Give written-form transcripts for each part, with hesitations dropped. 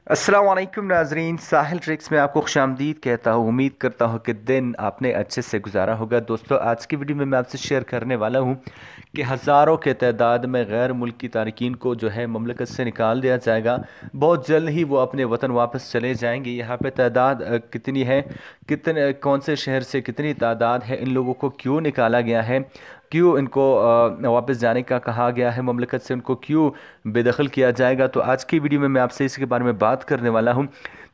अस्सलाम वालेकुम नाजरीन, साहिल ट्रिक्स में आपको खुशामदीद कहता हूँ। उम्मीद करता हूँ कि दिन आपने अच्छे से गुजारा होगा। दोस्तों, आज की वीडियो में मैं आपसे शेयर करने वाला हूँ कि हज़ारों के तादाद में गैर मुल्की तारकीन को जो है ममलकत से निकाल दिया जाएगा। बहुत जल्द ही वो अपने वतन वापस चले जाएंगे। यहाँ पे तादाद कितनी है, कितने कौन से शहर से कितनी तादाद है, इन लोगों को क्यों निकाला गया है, क्यों इनको वापस जाने का कहा गया है, ममलकत से उनको क्यों बेदखल किया जाएगा, तो आज की वीडियो में मैं आपसे इसके बारे में बात करने वाला हूं।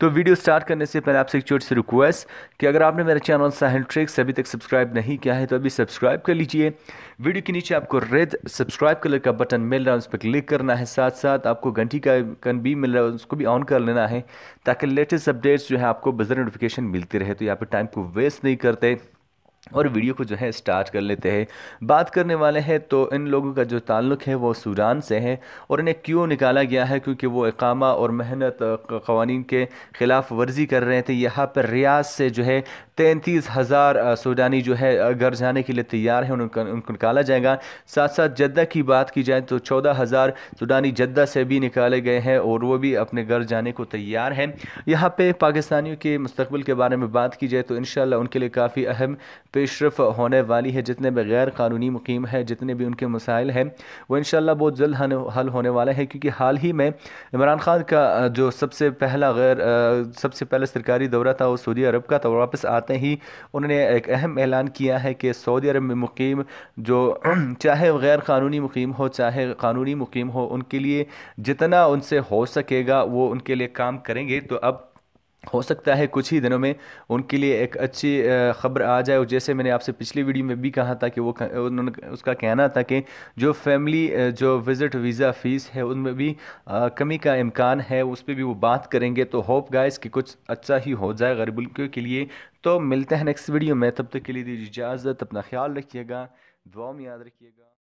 तो वीडियो स्टार्ट करने से पहले आपसे एक छोटी सी रिक्वेस्ट कि अगर आपने मेरे चैनल साहिल ट्रिक्स अभी तक सब्सक्राइब नहीं किया है तो अभी सब्सक्राइब कर लीजिए। वीडियो के नीचे आपको रेड सब्सक्राइब कलर का बटन मिल रहा है, उस पर क्लिक करना है। साथ साथ आपको घंटी का आइकन भी मिल रहा है, उसको भी ऑन कर लेना है ताकि लेटेस्ट अपडेट्स जो है आपको बज़र नोटिफिकेशन मिलती रहे। तो यहाँ पर टाइम को वेस्ट नहीं करते और वीडियो को जो है स्टार्ट कर लेते हैं। बात करने वाले हैं तो इन लोगों का जो ताल्लुक़ है वो सूडान से है और इन्हें क्यों निकाला गया है, क्योंकि वो इकामा और मेहनत क़वानीन के ख़िलाफ़ वर्जी कर रहे थे। यहाँ पर रियाद से जो है 33,000 सूडानी जो है घर जाने के लिए तैयार हैं, उनको निकाला जाएगा। साथ साथ जद्दा की बात की जाए तो 14,000 सूडानी जद्दा से भी निकाले गए हैं और वो भी अपने घर जाने को तैयार हैं। यहाँ पे पाकिस्तानियों के मुस्तक़बिल के बारे में बात की जाए तो इंशाअल्लाह उनके लिए काफ़ी अहम पेशरफ होने वाली है। जितने भी गैर कानूनी मुकीम है, जितने भी उनके मसाइल हैं, वो इंशाल्लाह बहुत जल्द हल होने वाले हैं। क्योंकि हाल ही में इमरान खान का जो सबसे पहला सरकारी दौरा था वो सऊदी अरब का था। वापस आते ही उन्होंने एक अहम ऐलान किया है कि सऊदी अरब में मुकीम जो चाहे गैर कानूनी मुकीम हो चाहे कानूनी मुकीम हो, उनके लिए जितना उनसे हो सकेगा वो उनके लिए काम करेंगे। तो अब हो सकता है कुछ ही दिनों में उनके लिए एक अच्छी ख़बर आ जाए। और जैसे मैंने आपसे पिछली वीडियो में भी कहा था कि उन्होंने उसका कहना था कि जो फैमिली जो विज़िट वीज़ा फ़ीस है उनमें भी कमी का इम्कान है, उस पर भी वो बात करेंगे। तो होप गाइस कि कुछ अच्छा ही हो जाए गरीब मुल्कों के लिए। तो मिलते हैं नेक्स्ट वीडियो में, तब तक के लिए दीजिए इजाज़त। अपना ख्याल रखिएगा, दुआ में याद रखिएगा।